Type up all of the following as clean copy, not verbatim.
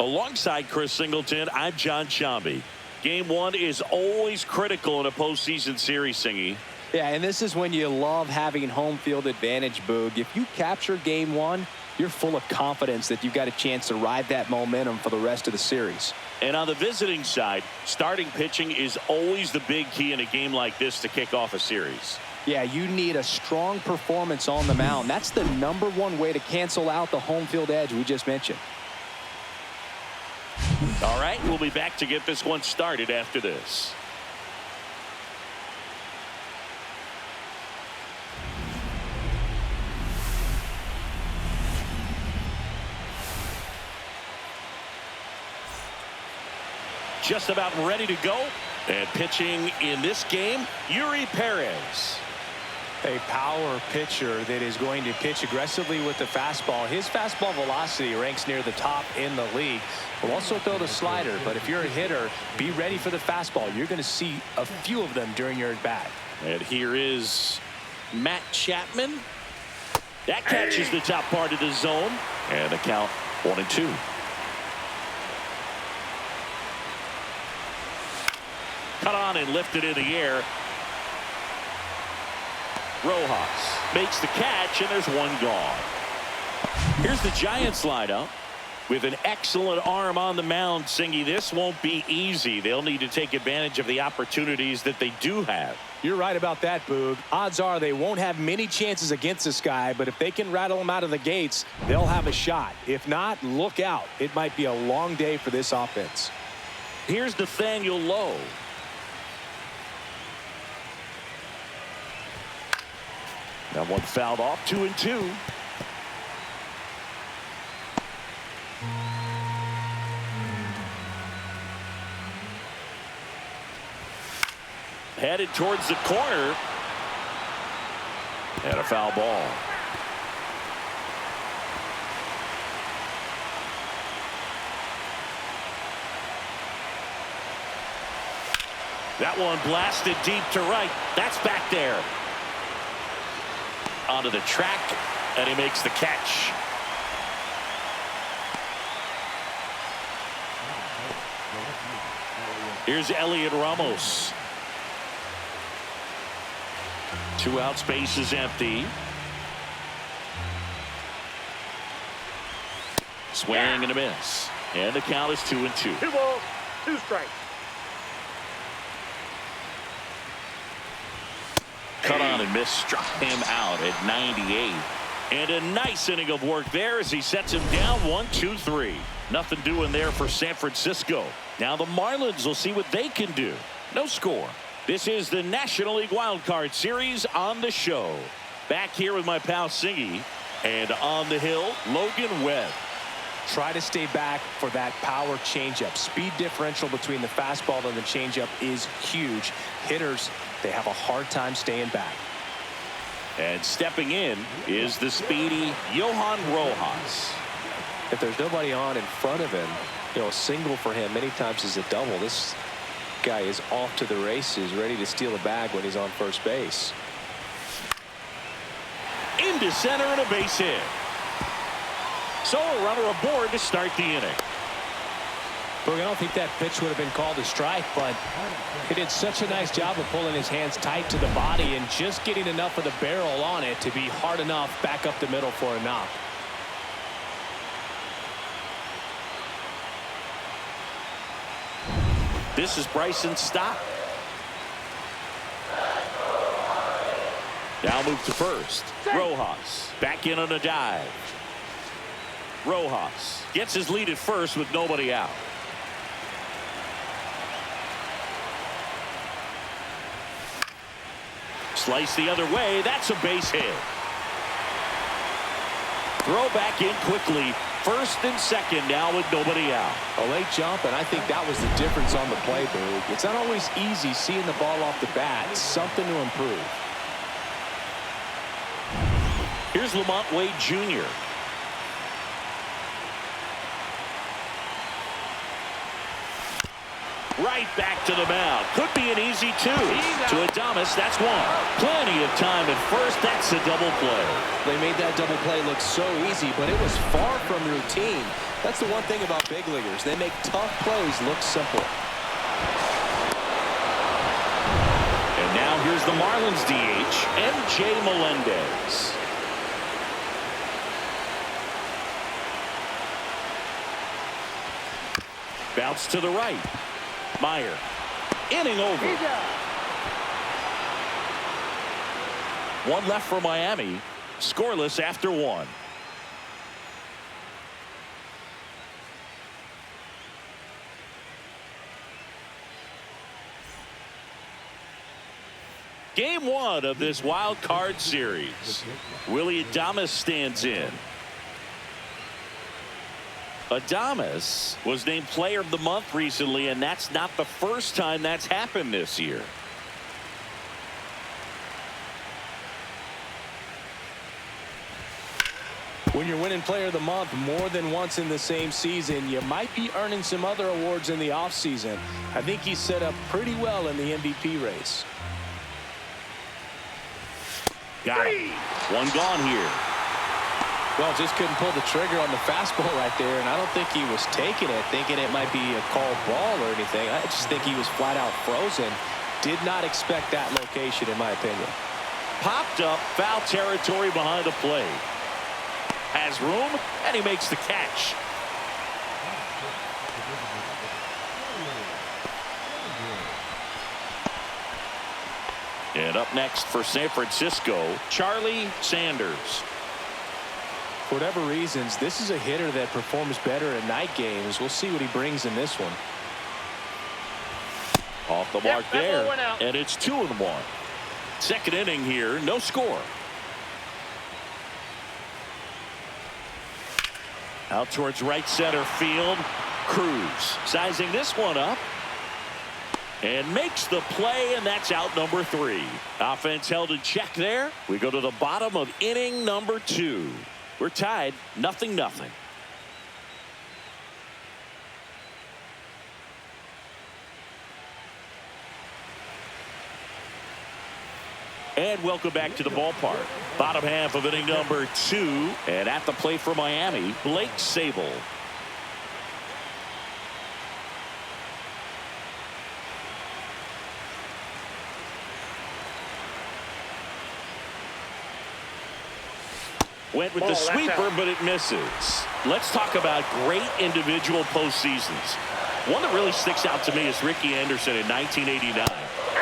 Alongside Chris Singleton, I'm John Shambi. Game one is always critical in a postseason series, Singy. Yeah, and this is when you love having home field advantage, Boog. If you capture game one, you're full of confidence that you've got a chance to ride that momentum for the rest of the series. And on the visiting side, starting pitching is always the big key in a game like this to kick off a series. Yeah, you need a strong performance on the mound. That's the #1 way to cancel out the home field edge we just mentioned. All right, we'll be back to get this one started after this. Just about ready to go. And pitching in this game, Yuri Perez. A power pitcher that is going to pitch aggressively with the fastball. His fastball velocity ranks near the top in the league. Will also throw the slider, but if you're a hitter, be ready for the fastball. You're going to see a few of them during your at-bat. And here is Matt Chapman. That catches the top part of the zone. And the count 1-2. Cut on and lifted in the air. Rojas makes the catch, and there's one gone. Here's the Giants lineup with an excellent arm on the mound. Singy, this won't be easy. They'll need to take advantage of the opportunities that they do have. You're right about that, Boog. Odds are they won't have many chances against this guy, but if they can rattle him out of the gates, they'll have a shot. If not, look out. It might be a long day for this offense. Here's Nathaniel Lowe. That one fouled off. 2-2. Headed towards the corner. And a foul ball. That one blasted deep to right. That's back there. Onto the track, and he makes the catch. Here's Elliot Ramos. 2 out, space is empty. Swing and a miss. And the count is 2-2. 2 balls, 2 strikes. Cut on and miss, struck him out at 98. And a nice inning of work there as he sets him down 1-2-3. Nothing doing there for San Francisco. Now the Marlins will see what they can do. No score. This is the National League Wild Card Series on the show. Back here with my pal Singy. And on the hill, Logan Webb. Try to stay back for that power changeup. Speed differential between the fastball and the changeup is huge. Hitters, they have a hard time staying back. And stepping in is the speedy Johan Rojas. If there's nobody on in front of him, a single for him many times is a double. This guy is off to the races, ready to steal a bag when he's on first base. Into center and a base hit. So a runner aboard to start the inning. Look, I don't think that pitch would have been called a strike, but he did such a nice job of pulling his hands tight to the body and just getting enough of the barrel on it to be hard enough back up the middle for a knock. This is Bryson Stott. Now move to first. Rojas back in on a dive. Rojas gets his lead at first with nobody out. Slice the other way. That's a base hit. Throw back in quickly. First and second now with nobody out. A late jump, and I think that was the difference on the play, Boog. It's not always easy seeing the ball off the bat. It's something to improve. Here's Lamont Wade Jr. Right back to the mound. Could be an easy 2. To Adames, that's 1. Plenty of time at first. That's a double play. They made that double play look so easy, but it was far from routine. That's the one thing about big leaguers. They make tough plays look simple. And now here's the Marlins DH, MJ Melendez. Bounce to the right. Meyer. Inning over. One left for Miami. Scoreless after one. Game one of this wild card series. Willie Adames stands in. Adames was named Player of the Month recently, and that's not the first time that's happened this year. When you're winning Player of the Month more than once in the same season, you might be earning some other awards in the offseason. I think he's set up pretty well in the MVP race. Got it. One gone here. Well, just couldn't pull the trigger on the fastball right there, and I don't think he was taking it, thinking it might be a called ball or anything. I just think he was flat out frozen. Did not expect that location, in my opinion. Popped up, foul territory behind the plate. Has room, and he makes the catch. And up next for San Francisco, Charlie Sanders. For whatever reasons, this is a hitter that performs better in night games. We'll see what he brings in this one. Off the mark there, and it's 2-1. Second inning here, no score. Out towards right center field. Cruz sizing this one up. And makes the play, and that's out number 3. Offense held in check there. We go to the bottom of inning number 2. We're tied 0-0. And welcome back to the ballpark. Bottom half of inning number 2. And at the plate for Miami, Blake Sabol. Went with the sweeper, but it misses. Let's talk about great individual postseasons. One that really sticks out to me is Ricky Anderson in 1989.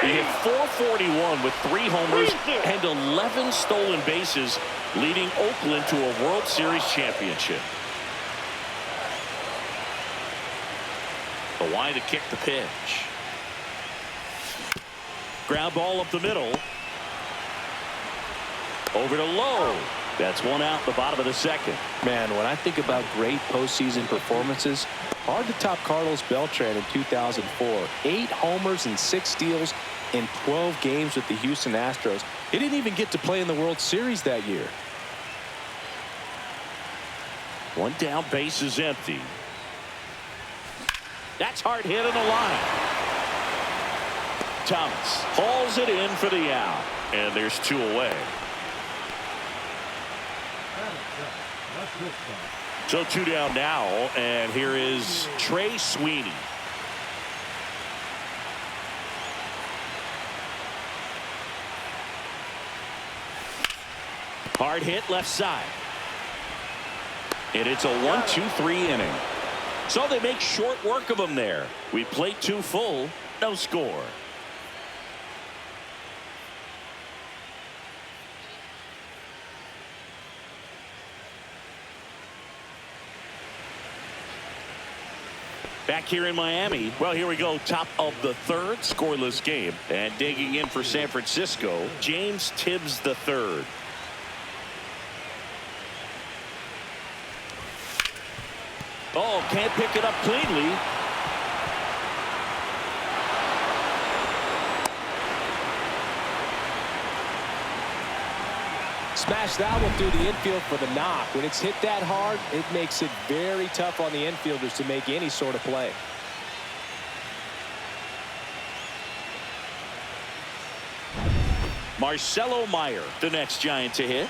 He hit .441 with 3 homers and 11 stolen bases, leading Oakland to a World Series championship. The line to kick the pitch. Ground ball up the middle. Over to Lowe. That's one out the bottom of the second. Man, when I think about great postseason performances, hard to top Carlos Beltran in 2004. 8 homers and 6 steals in 12 games with the Houston Astros. He didn't even get to play in the World Series that year. One down, base is empty. That's hard hit on the line. Thomas hauls it in for the out. And there's 2 away. So 2 down now, and here is Trey Sweeney. Hard hit left side. And it's a 1-2-3 inning. So they make short work of him there. We played 2 full, no score. Back here in Miami. Well, here we go. Top of the 3rd, scoreless game. And digging in for San Francisco, James Tibbs III. Oh, can't pick it up cleanly. Smash that one through the infield for the knock. When it's hit that hard, it makes it very tough on the infielders to make any sort of play. Marcelo Meyer, the next Giant to hit.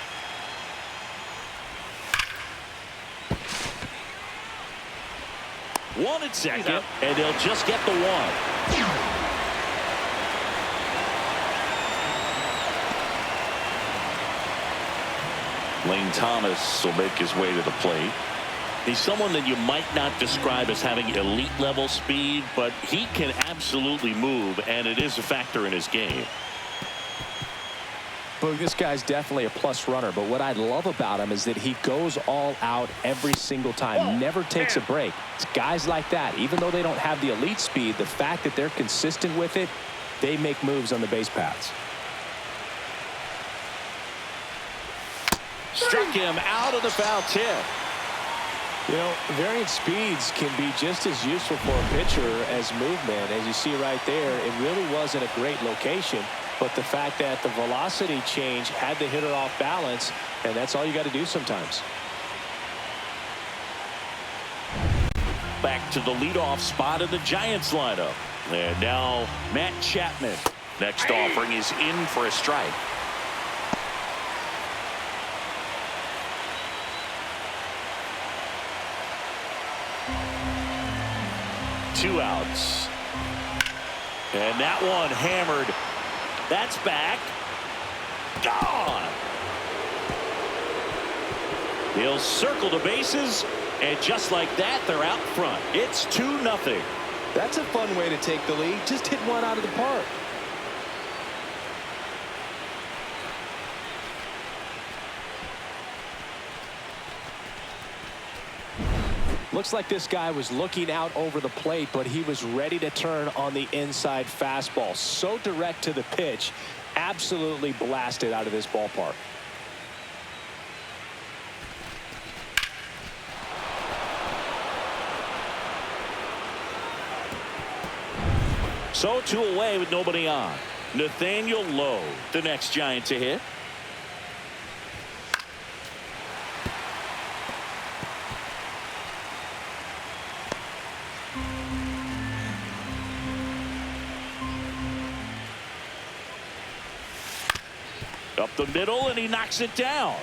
One at second, and they'll just get the one. Lane Thomas will make his way to the plate. He's someone that you might not describe as having elite level speed, but he can absolutely move, and it is a factor in his game. But this guy's definitely a plus runner, but what I love about him is that he goes all out every single time, never takes a break. It's guys like that, even though they don't have the elite speed, the fact that they're consistent with it, they make moves on the base paths. Struck him out of the foul tip. You know, varying speeds can be just as useful for a pitcher as movement. As you see right there, it really wasn't a great location, but the fact that the velocity change had the hitter off balance, and that's all you got to do sometimes. Back to the leadoff spot in the Giants lineup. And now Matt Chapman. Next offering is in for a strike. Two outs. And that one hammered. That's back. Gone. He'll circle the bases, and just like that, they're out front. It's 2-0. That's a fun way to take the lead. Just hit one out of the park. Looks like this guy was looking out over the plate, but he was ready to turn on the inside fastball. So direct to the pitch, absolutely blasted out of this ballpark. So 2 away with nobody on. Nathaniel Lowe, the next Giant to hit. Up the middle, and he knocks it down.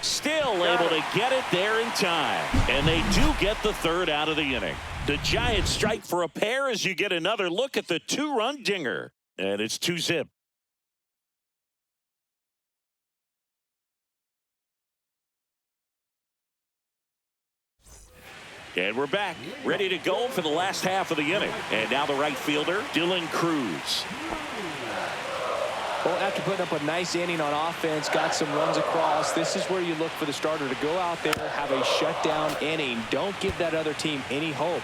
Still able to get it there in time. And they do get the third out of the inning. The Giants strike for a pair as you get another look at the 2-run dinger. And it's 2-zip. And we're back, ready to go for the last half of the inning. And now the right fielder, Dylan Cruz. Well, after putting up a nice inning on offense, got some runs across, this is where you look for the starter to go out there, have a shutdown inning. Don't give that other team any hope.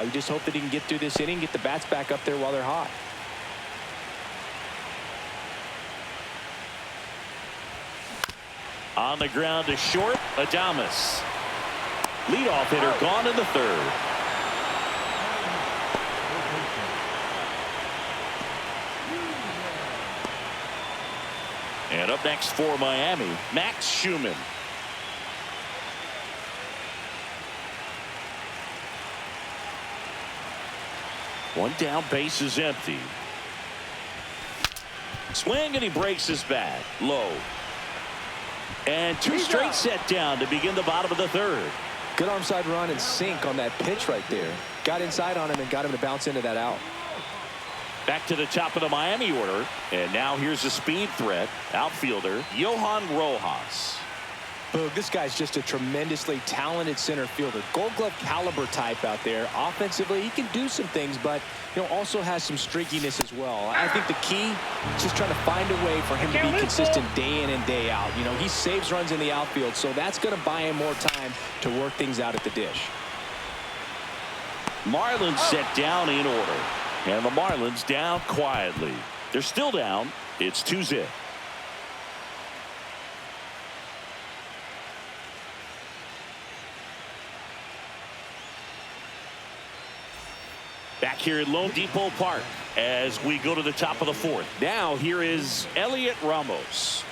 You just hope that he can get through this inning, get the bats back up there while they're hot. On the ground to short, Adames. Leadoff hitter gone in the third. And up next for Miami, Max Schumann. One down, base is empty. Swing, and he breaks his bat. Low. And 2 straight set down to begin the bottom of the third. Good arm side run and sink on that pitch right there. Got inside on him and got him to bounce into that out. Back to the top of the Miami order. And now here's a speed threat. Outfielder, Johan Rojas. Boog, this guy's just a tremendously talented center fielder. Gold Glove caliber type out there. Offensively, he can do some things, but also has some streakiness as well. I think the key is just trying to find a way for him to be consistent day in and day out. He saves runs in the outfield, so that's going to buy him more time to work things out at the dish. Marlins set down in order. And the Marlins down quietly. They're still down. It's 2-zip. Back here at Lone Depot Park as we go to the top of the fourth. Now here is Elliot Ramos.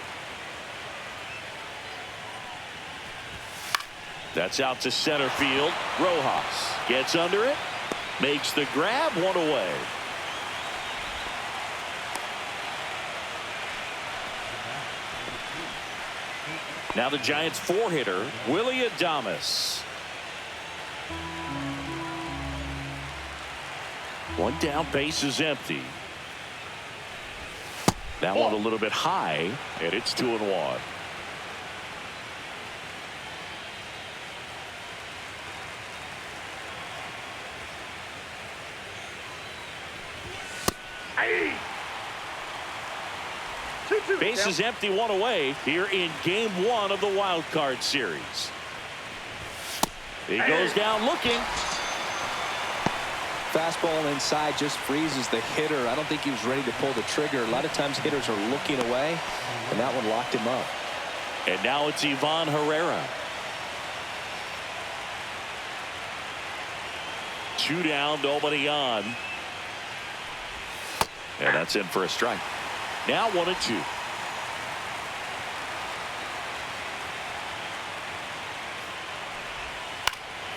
That's out to center field. Rojas gets under it. Makes the grab, 1 away. Now the Giants 4-hitter, Willie Adames. One down, base is empty. That one a little bit high, and it's 2-1. Base is empty, one away here in game 1 of the wild card series. He goes down looking. Fastball inside just freezes the hitter. I don't think he was ready to pull the trigger. A lot of times hitters are looking away, and that one locked him up. And now it's Ivan Herrera. 2 down, nobody on. And that's in for a strike. Now 1-2.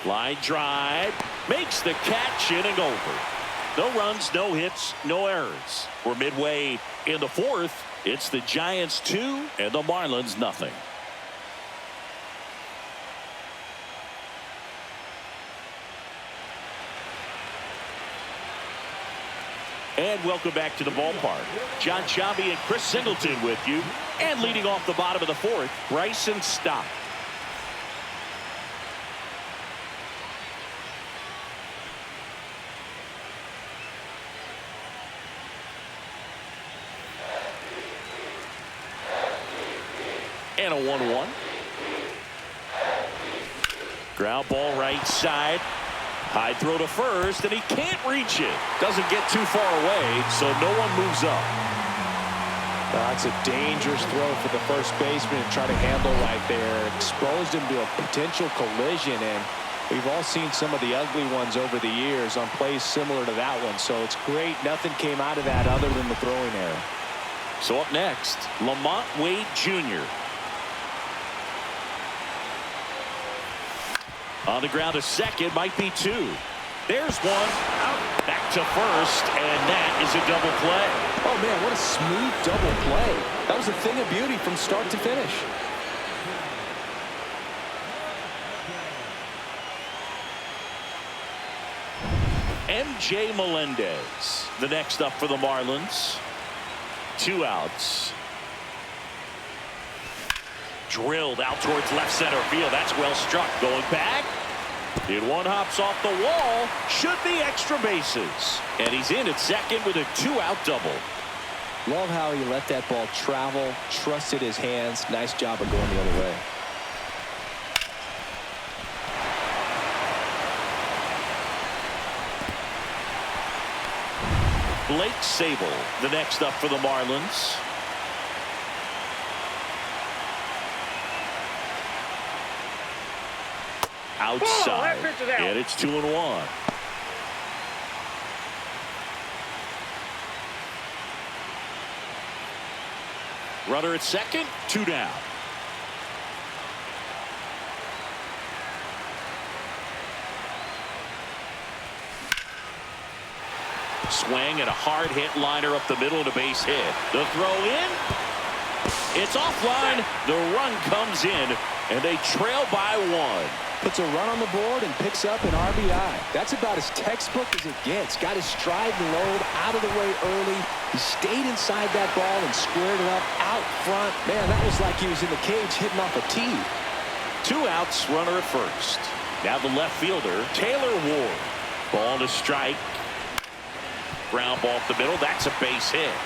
Line drive, makes the catch, inning over. No runs, no hits, no errors. We're midway in the 4th. It's the Giants 2 and the Marlins nothing. And welcome back to the ballpark. John Sciambi and Chris Singleton with you. And leading off the bottom of the 4th, Bryson Stott. And a 1-1. Ground ball right side. High throw to first, and he can't reach it. Doesn't get too far away, so no one moves up. That's a dangerous throw for the first baseman to try to handle right there. Exposed him to a potential collision, and we've all seen some of the ugly ones over the years on plays similar to that one. So it's great nothing came out of that other than the throwing error. So up next, Lamont Wade Jr. On the ground to second, might be 2. There's one. Out. Back to first, and that is a double play. Oh, man, what a smooth double play. That was a thing of beauty from start to finish. MJ Melendez, the next up for the Marlins. 2 outs. Drilled out towards left center field. That's well struck. Going back. And one hops off the wall. Should be extra bases. And he's in at second with a 2-out double. Love how he let that ball travel. Trusted his hands. Nice job of going the other way. Blake Sable, the next up for the Marlins. Outside, and it's 2-1. Runner at second, 2 down. Swing and a hard hit liner up the middle and a base hit. The throw in. It's offline. The run comes in, and they trail by 1. Puts a run on the board and picks up an RBI. That's about as textbook as it gets. Got his stride and load out of the way early. He stayed inside that ball and squared it up out front. Man, that was like he was in the cage hitting off a tee. 2 outs, runner at first. Now the left fielder, Taylor Ward. Ball to strike. Ground ball up the middle. That's a base hit.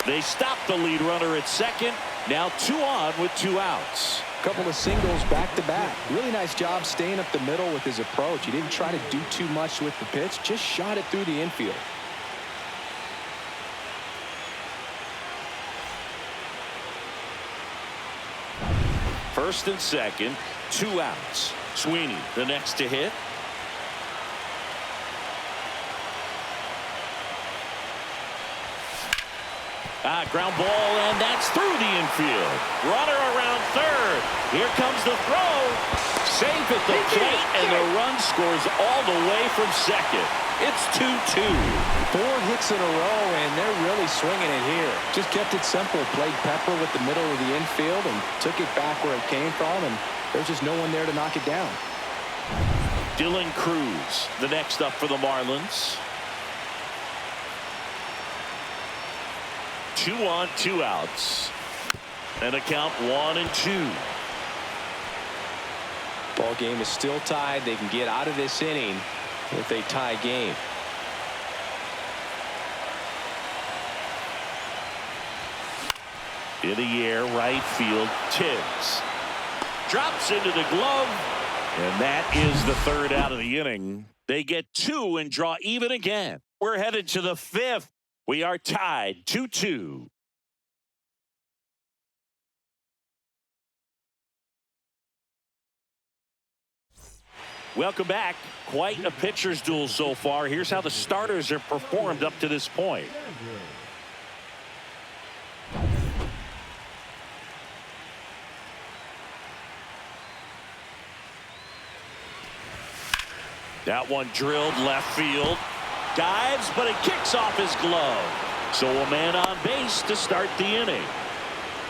They stop the lead runner at second. Now 2 on with 2 outs. Couple of singles back to back. Really nice job staying up the middle with his approach. He didn't try to do too much with the pitch. Just shot it through the infield. First and second, 2 outs. Sweeney, the next to hit. Ground ball, and that's through the infield. Runner around third. Here comes the throw. Safe at the plate, and the run scores all the way from second. It's 2-2. 4 hits in a row, and they're really swinging it here. Just kept it simple. Played pepper with the middle of the infield and took it back where it came from, and there's just no one there to knock it down. Dylan Cruz, the next up for the Marlins. 2 on, 2 outs. And a count 1-2. Ball game is still tied. They can get out of this inning if they tie game. In the air, right field, Tibbs. Drops into the glove. And that is the third out of the inning. They get 2 and draw even again. We're headed to the 5th. We are tied 2-2. Welcome back. Quite a pitcher's duel so far. Here's how the starters have performed up to this point. That one drilled left field. Dives, but it kicks off his glove. So a man on base to start the inning.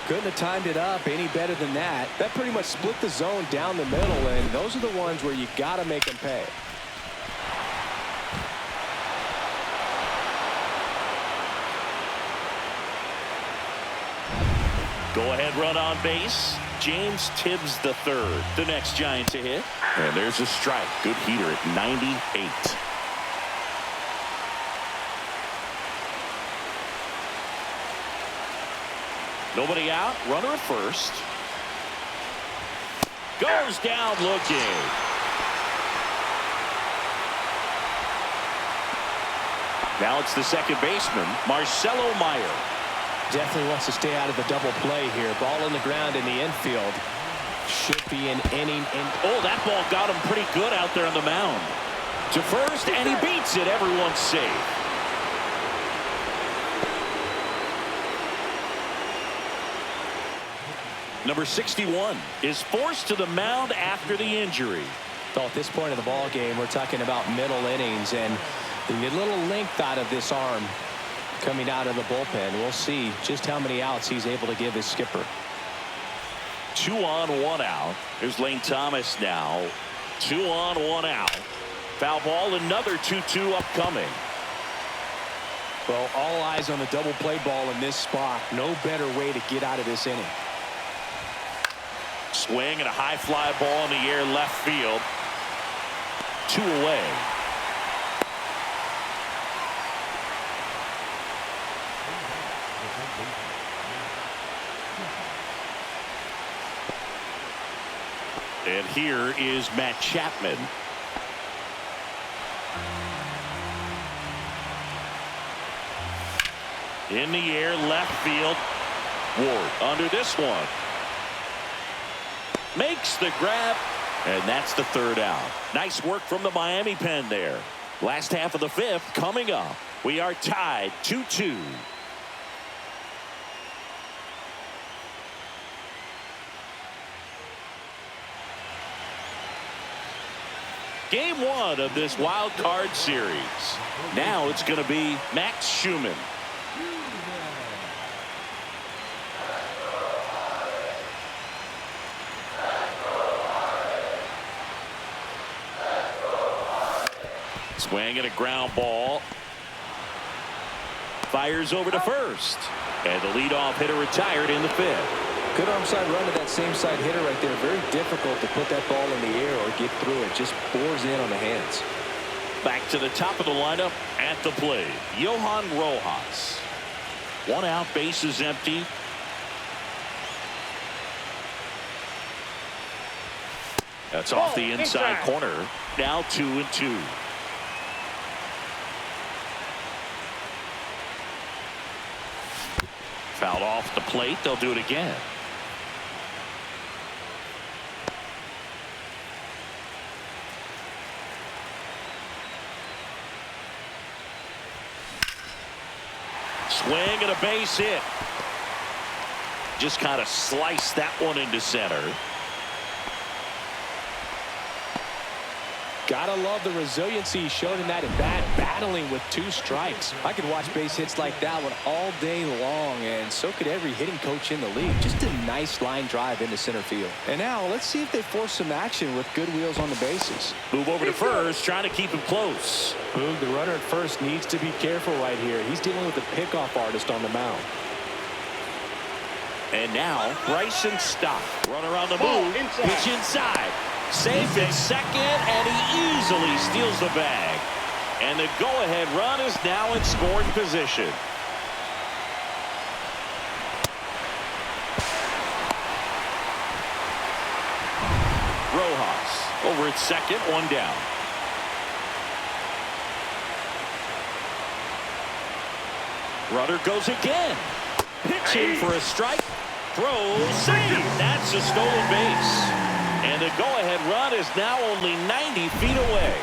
Couldn't have timed it up any better than that. That pretty much split the zone down the middle, and those are the ones where you got to make them pay. Go ahead run on base. James Tibbs III, the next Giant to hit. And there's a strike. Good heater at 98. Nobody out. Runner at first. Goes down looking. Now it's the second baseman, Marcelo Meyer. Definitely wants to stay out of the double play here. Ball in the ground in the infield. Should be an inning. Oh, that ball got him pretty good out there on the mound. To first, and he beats it. Everyone's safe. Number 61 is forced to the mound after the injury. So at this point of the ball game, we're talking about middle innings, and the little length out of this arm coming out of the bullpen. We'll see just how many outs he's able to give his skipper. 2 on, 1 out. Here's Lane Thomas now. 2 on, 1 out. Foul ball, another 2-2 upcoming. Well, all eyes on the double play ball in this spot. No better way to get out of this inning. Swing and a high fly ball in the air left field. 2 away. And here is Matt Chapman. In the air, left field. Ward under this one. Makes the grab, and that's the third out. Nice work from the Miami pen there. Last half of the 5th coming up. We are tied 2-2. Game 1 of this wild card series. Now it's going to be Max Schumann. Swing and a ground ball. Fires over to first. And the leadoff hitter retired in the 5th. Good arm side run to that same side hitter right there. Very difficult to put that ball in the air or get through it. Just bores in on the hands. Back to the top of the lineup at the plate. Johan Rojas. 1 out, bases empty. That's off the inside corner. Now 2-2. Fouled off the plate. They'll do it again. Swing and a base hit. Just kind of sliced that one into center. Gotta love the resiliency he showed in that at bat, battling with 2 strikes. I could watch base hits like that one all day long, and so could every hitting coach in the league. Just a nice line drive into center field. And now let's see if they force some action with good wheels on the bases. Move over to first, trying to keep him close. Boog, the runner at first needs to be careful right here. He's dealing with a pickoff artist on the mound. And now Bryson Stott. Runner on the move. Pitch inside. Safe at second, and he easily steals the bag. And the go-ahead run is now in scoring position. Rojas over at second, 1 down. Runner goes again. Pitching for a strike. Throw, save. That's a stolen base. And the go-ahead run is now only 90 feet away.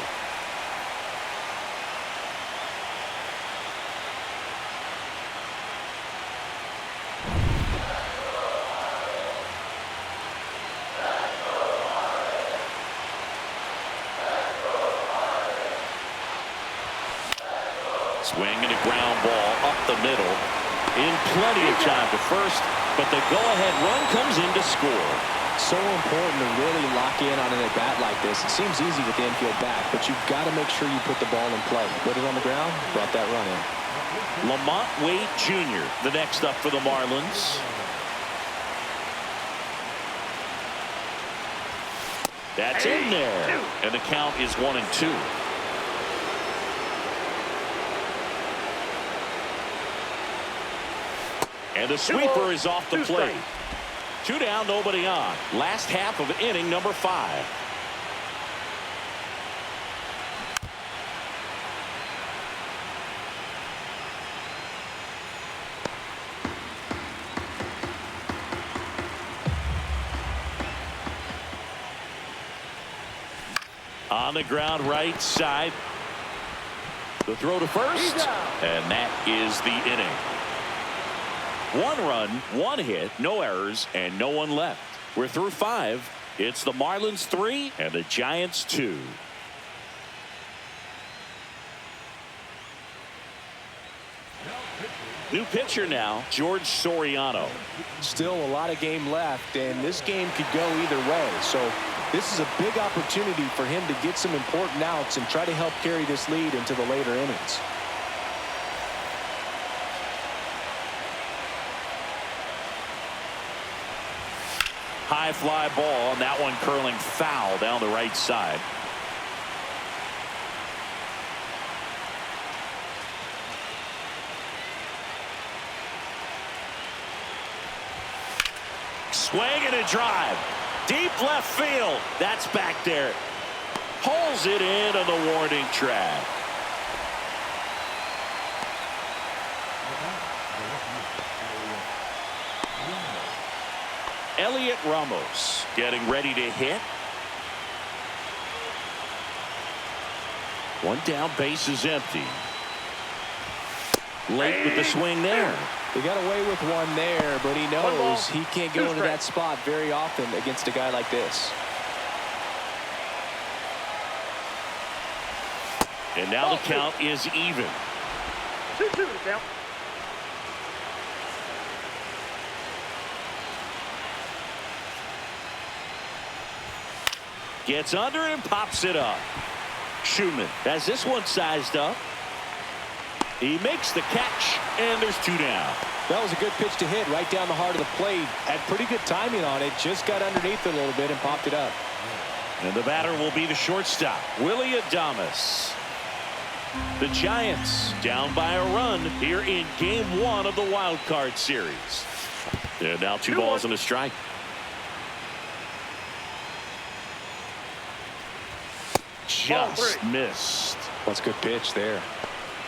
Swing and a ground ball up the middle. In plenty of time to first, but the go-ahead run comes in to score. So important to really lock in on an at-bat like this. It seems easy with the infield back, but you've got to make sure you put the ball in play. Put it on the ground, brought that run in. Lamont Wade Jr., the next up for the Marlins. That's in there. And the count is 1-2. And the sweeper is off the plate. 2 down, nobody on. Last half of inning number 5. On the ground right side. The throw to first. And that is the inning. 1 run, 1 hit, no errors, and no one left. We're through 5. It's the Marlins 3 and the Giants 2. New pitcher now, George Soriano. Still a lot of game left, and this game could go either way. So this is a big opportunity for him to get some important outs and try to help carry this lead into the later innings. High fly ball, and that one curling foul down the right side. Swing and a drive. Deep left field. That's back there. Pulls it in on the warning track. Elliot Ramos getting ready to hit. 1 down, base is empty. Late with the swing there. He got away with 1 there, but he knows he can't go into that spot very often against a guy like this. And now the count is even. 2-2 down. Gets under it and pops it up. Schumann has this one sized up. He makes the catch, and there's 2 down. That was a good pitch to hit right down the heart of the plate. Had pretty good timing on it. Just got underneath it a little bit and popped it up. And the batter will be the shortstop, Willie Adames. The Giants down by a run here in game 1 of the wild card series. And now 2 balls and a strike. Just missed. That's a good pitch there.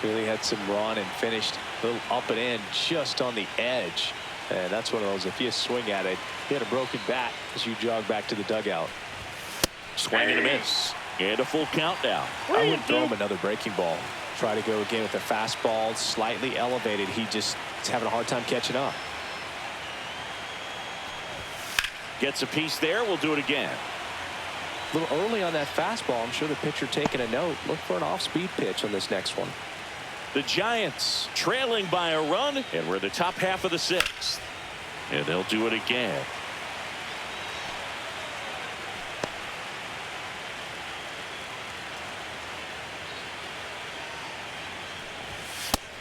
Really had some run and finished a little up and in just on the edge. And that's one of those, if you swing at it, you had a broken bat as you jog back to the dugout. Swing and a miss. And a full count now. I would throw him another breaking ball. Try to go again with the fastball slightly elevated. He just is having a hard time catching up. Gets a piece there. We'll do it again. A little early on that fastball. I'm sure the pitcher taking a note. Look for an off-speed pitch on this next one. The Giants trailing by a run, and we're in the top half of the sixth. And they'll do it again.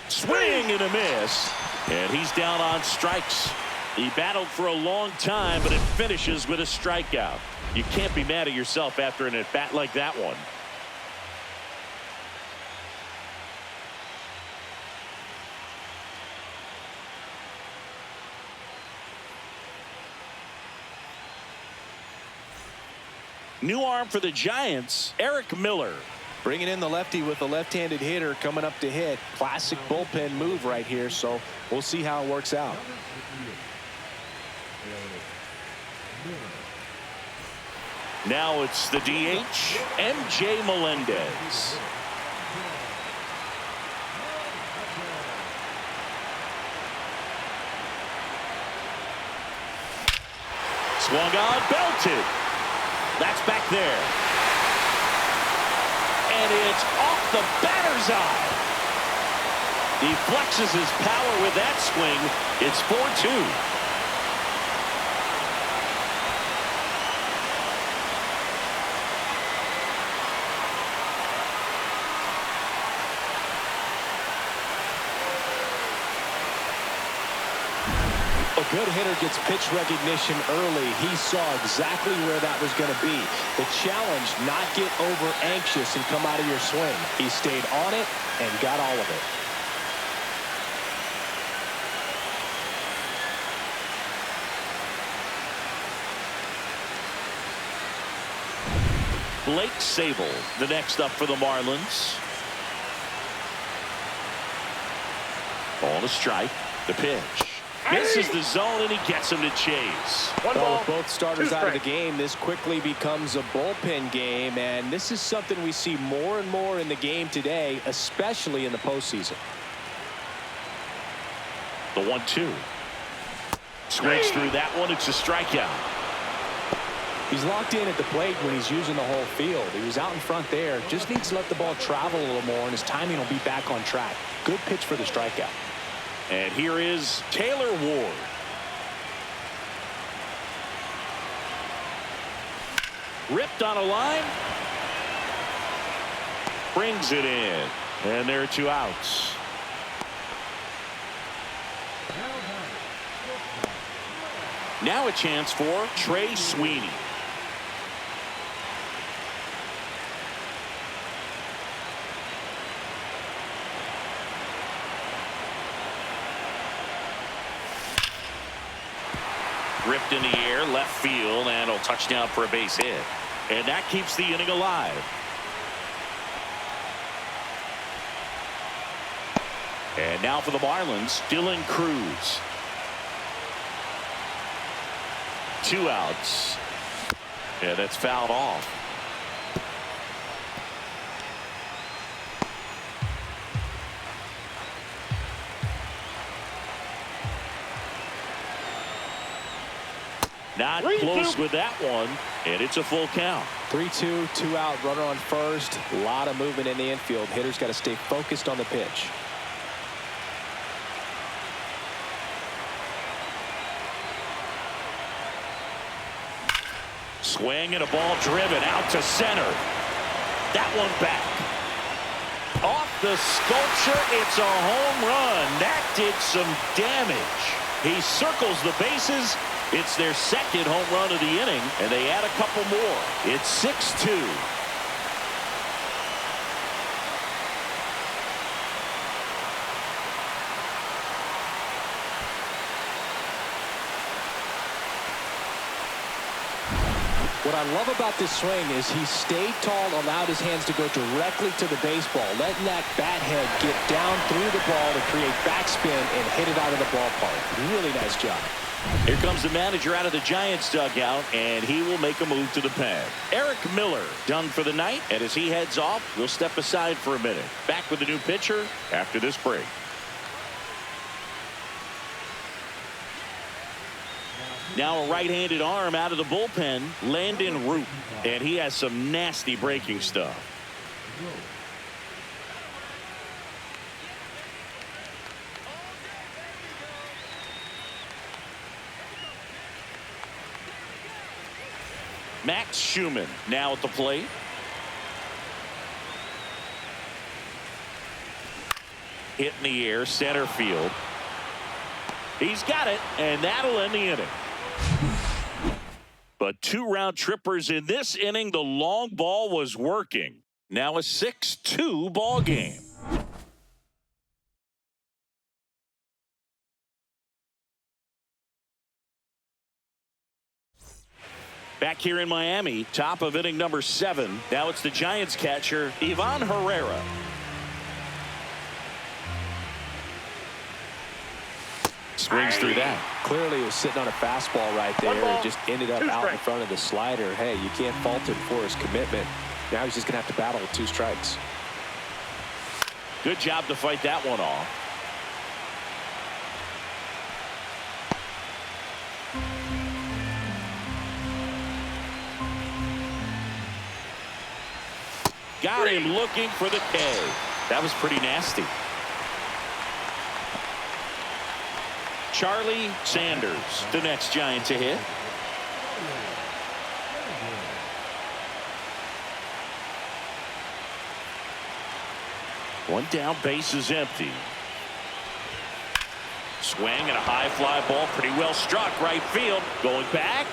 Swing and a miss. And he's down on strikes. He battled for a long time, but it finishes with a strikeout. You can't be mad at yourself after an at-bat like that one. New arm for the Giants, Eric Miller. Bringing in the lefty with the left-handed hitter coming up to hit. Classic bullpen move right here, so we'll see how it works out. Now it's the DH, MJ Melendez. Swung on, belted. That's back there. And it's off the batter's eye. He flexes his power with that swing. It's 4-2. A good hitter gets pitch recognition early. He saw exactly where that was going to be. The challenge, not get over anxious and come out of your swing. He stayed on it and got all of it. Blake Sable, the next up for the Marlins. Ball to strike. The pitch. Misses the zone, and he gets him to chase. Well, with both starters out of the game, this quickly becomes a bullpen game, and this is something we see more and more in the game today, especially in the postseason. The 1-2. Swings through that one. It's a strikeout. He's locked in at the plate when he's using the whole field. He was out in front there. Just needs to let the ball travel a little more, and his timing will be back on track. Good pitch for the strikeout. And here is Taylor Ward. Ripped on a line. Brings it in. And there are 2 outs. Now a chance for Trey Sweeney. Ripped in the air, left field, and a touchdown for a base hit. And that keeps the inning alive. And now for the Marlins, Dylan Cruz. 2 outs. And that's fouled off. Not close with that one, and it's a full count. 3-2, 2 out, runner on first. A lot of movement in the infield. Hitter's got to stay focused on the pitch. Swing and a ball driven out to center. That one back. Off the sculpture, it's a home run. That did some damage. He circles the bases. It's their second home run of the inning, and they add a couple more. It's 6-2. What I love about this swing is he stayed tall, allowed his hands to go directly to the baseball, letting that bat head get down through the ball to create backspin and hit it out of the ballpark. Really nice job. Here comes the manager out of the Giants dugout, and he will make a move to the pad. Eric Miller done for the night, and as he heads off, we'll step aside for a minute. Back with the new pitcher after this break. Now a right-handed arm out of the bullpen, Landon Root, and he has some nasty breaking stuff. Max Schumann now at the plate. Hit in the air, center field. He's got it, and that'll end the inning. But 2 round trippers in this inning. The long ball was working. Now a 6-2 ball game. Back here in Miami, top of inning number 7. Now it's the Giants catcher, Ivan Herrera. Swings through that. Clearly, it was sitting on a fastball right there and just ended up out in front of the slider. Hey, you can't fault him for his commitment. Now he's just going to have to battle with 2 strikes. Good job to fight that one off. Got him looking for the K. That was pretty nasty. Charlie Sanders, the next Giant to hit. One down, base is empty. Swing and a high fly ball, pretty well struck, right field. Going back.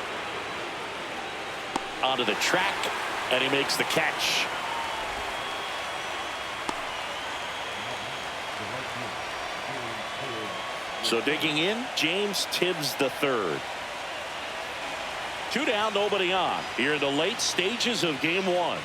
Onto the track, and he makes the catch. So digging in, James Tibbs III. 2 down, nobody on. Here in the late stages of game 1.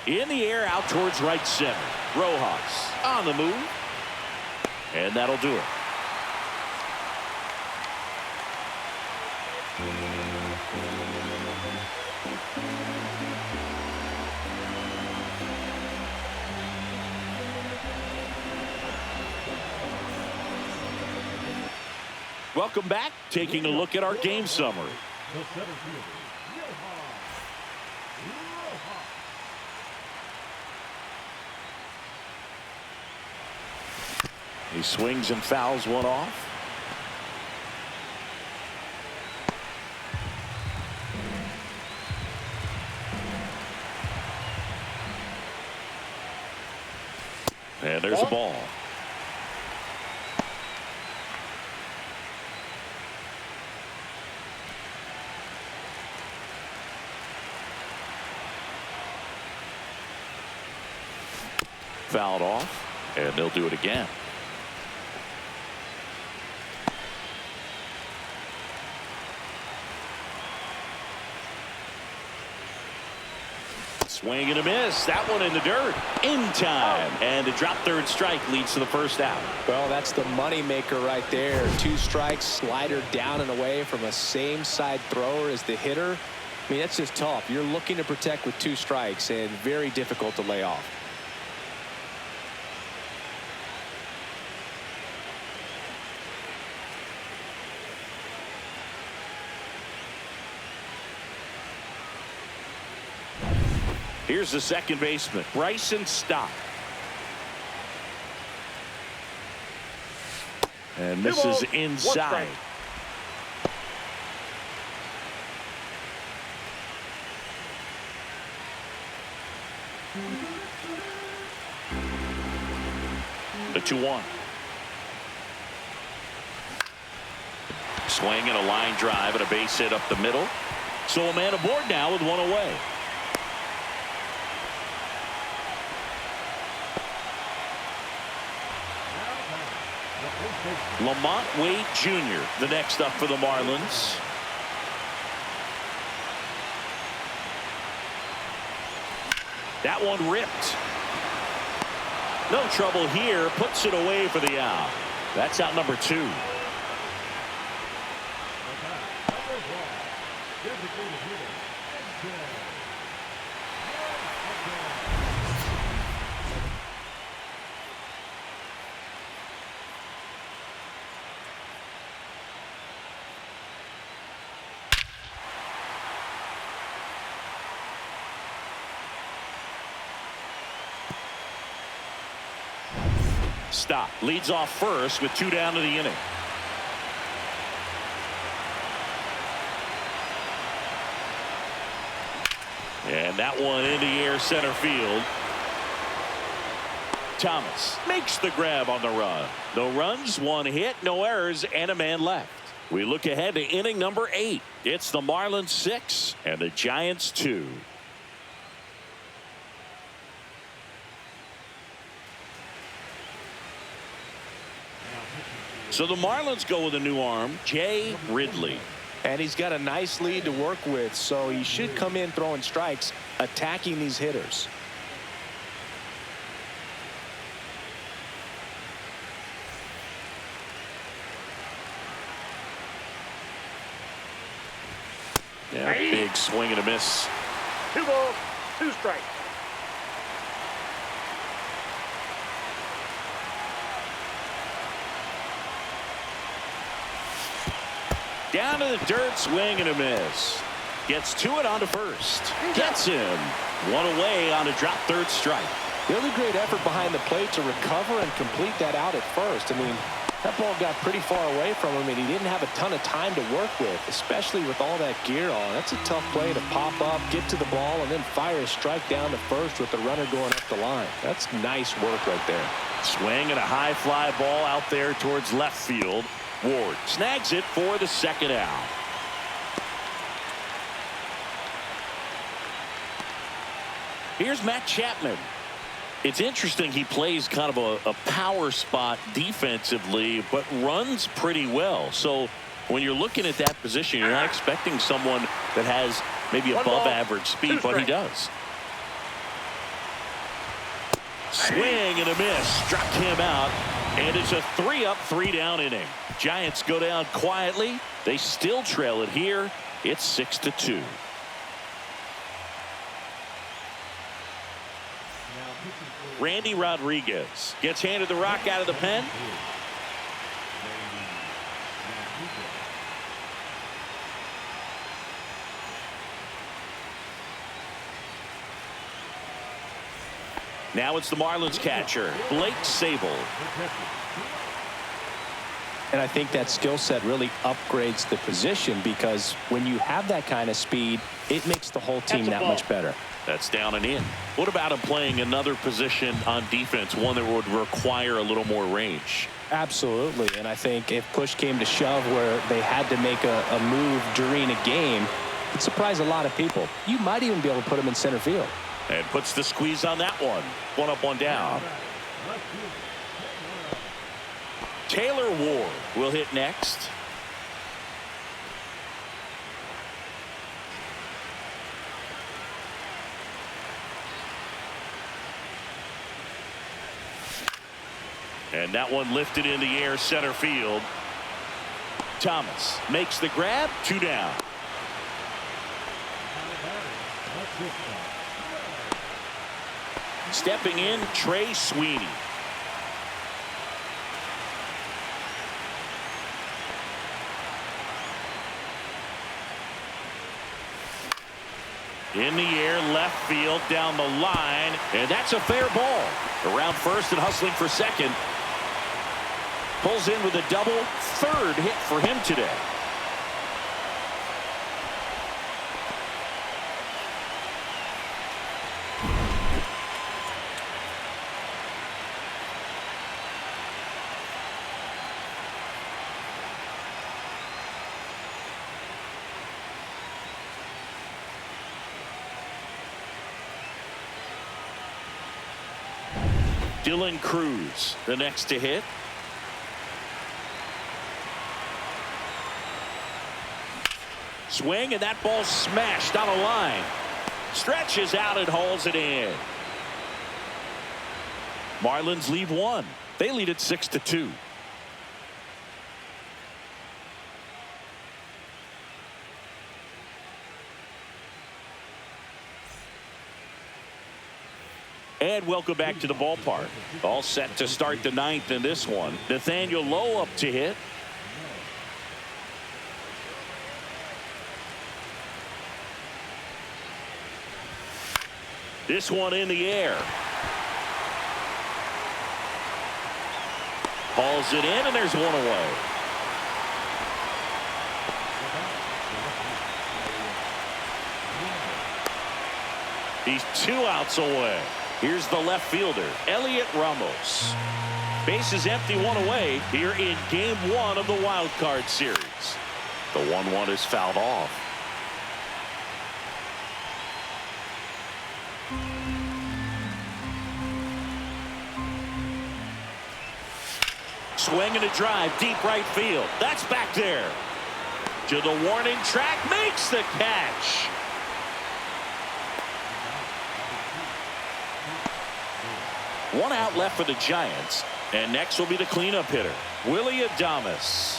In the air, out towards right center. Rojas on the move. And that'll do it. Welcome back. Taking a look at our game summary. He swings and fouls one off. And there's a ball. Fouled off, and they'll do it again. Swing and a miss. That one in the dirt. In time. And a drop third strike leads to the first out. Well, that's the money maker right there. 2 strikes, slider down and away from a same side thrower as the hitter. I mean, that's just tough. You're looking to protect with 2 strikes and very difficult to lay off. Here's the second baseman, Bryson Stott. And misses inside. The 2-1. Swing and a line drive and a base hit up the middle. So a man aboard now with 1 away. Lamont Wade Jr. the next up for the Marlins. That one ripped. No trouble here. Puts it away for the out. That's out number 2. Stop. Leads off first with 2 down to the inning. And that one in the air center field. Thomas makes the grab on the run. No runs, 1 hit, no errors, and a man left. We look ahead to inning number 8. It's the Marlins 6 and the Giants 2. So the Marlins go with a new arm, Jay Ridley. And he's got a nice lead to work with, so he should come in throwing strikes, attacking these hitters. Yeah, big swing and a miss. 2 balls, 2 strikes. Down to the dirt, swing and a miss. Gets to it onto first. Gets him. 1 away on a drop third strike. Really great effort behind the plate to recover and complete that out at first. I mean, that ball got pretty far away from him, and he didn't have a ton of time to work with, especially with all that gear on. That's a tough play to pop up, get to the ball, and then fire a strike down to first with the runner going up the line. That's nice work right there. Swing and a high fly ball out there towards left field. Ward snags it for the second out. Here's Matt Chapman. It's interesting, he plays kind of a power spot defensively, but runs pretty well. So when you're looking at that position, you're not expecting someone that has maybe above average speed, but he does. Swing and a miss. Struck him out. And it's a 3-up, 3-down inning. Giants go down quietly. They still trail it here. It's 6-2. Randy Rodriguez gets handed the rock out of the pen. Now it's the Marlins catcher, Blake Sabol. And I think that skill set really upgrades the position, because when you have that kind of speed, it makes the whole team that much better. That's down and in. What about him playing another position on defense, one that would require a little more range? Absolutely. And I think if push came to shove where they had to make a move during a game, it'd surprise a lot of people. You might even be able to put him in center field. And puts the squeeze on that one. 1 up, 1 down. Taylor Ward will hit next. And that one lifted in the air center field. Thomas makes the grab. 2 down. Stepping in, Trey Sweeney. In the air, left field, down the line, and that's a fair ball. Around first and hustling for second. Pulls in with a double, 3rd hit for him today. Dylan Cruz, the next to hit. Swing, and that ball smashed on a line. Stretches out and hauls it in. Marlins leave 1. They lead it 6-2. And welcome back to the ballpark. All set to start the ninth in this one. Nathaniel Lowe up to hit. This one in the air. Hauls it in, and there's one away. He's 2 outs away. Here's the left fielder, Elliot Ramos. Base is empty, 1 away here in game 1 of the wild card series. The 1-1 is fouled off. Swing and a drive, deep right field. That's back there. To the warning track, makes the catch. One out left for the Giants. And next will be the cleanup hitter, Willie Adames.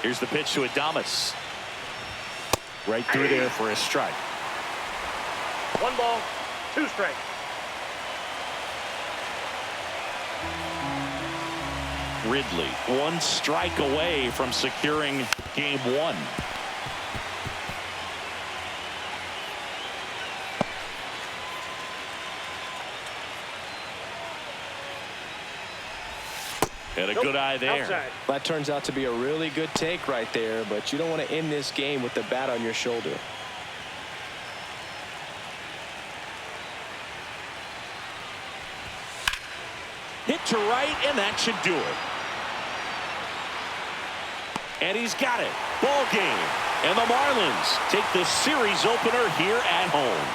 Here's the pitch to Adames. Right through there for a strike. 1 ball, 2 strikes. Ridley 1 strike away from securing game 1. And a good eye there. Outside. That turns out to be a really good take right there, but you don't want to end this game with the bat on your shoulder. Hit to right, and that should do it. And he's got it. Ball game. And the Marlins take the series opener here at home.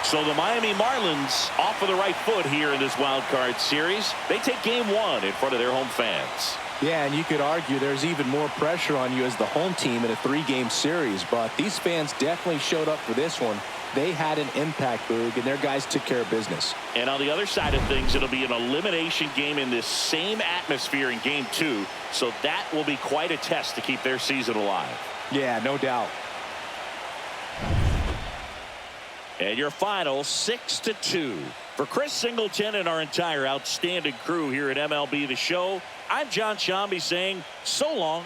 So the Miami Marlins off of the right foot here in this wild card series. They take game 1 in front of their home fans. Yeah, and you could argue there's even more pressure on you as the home team in a 3-game series, but these fans definitely showed up for this one. They had an impact, Boog, and their guys took care of business. And on the other side of things, it'll be an elimination game in this same atmosphere in game 2. So that will be quite a test to keep their season alive. Yeah, no doubt. And your final 6-2. For Chris Singleton and our entire outstanding crew here at MLB The Show, I'm John Shambi saying so long.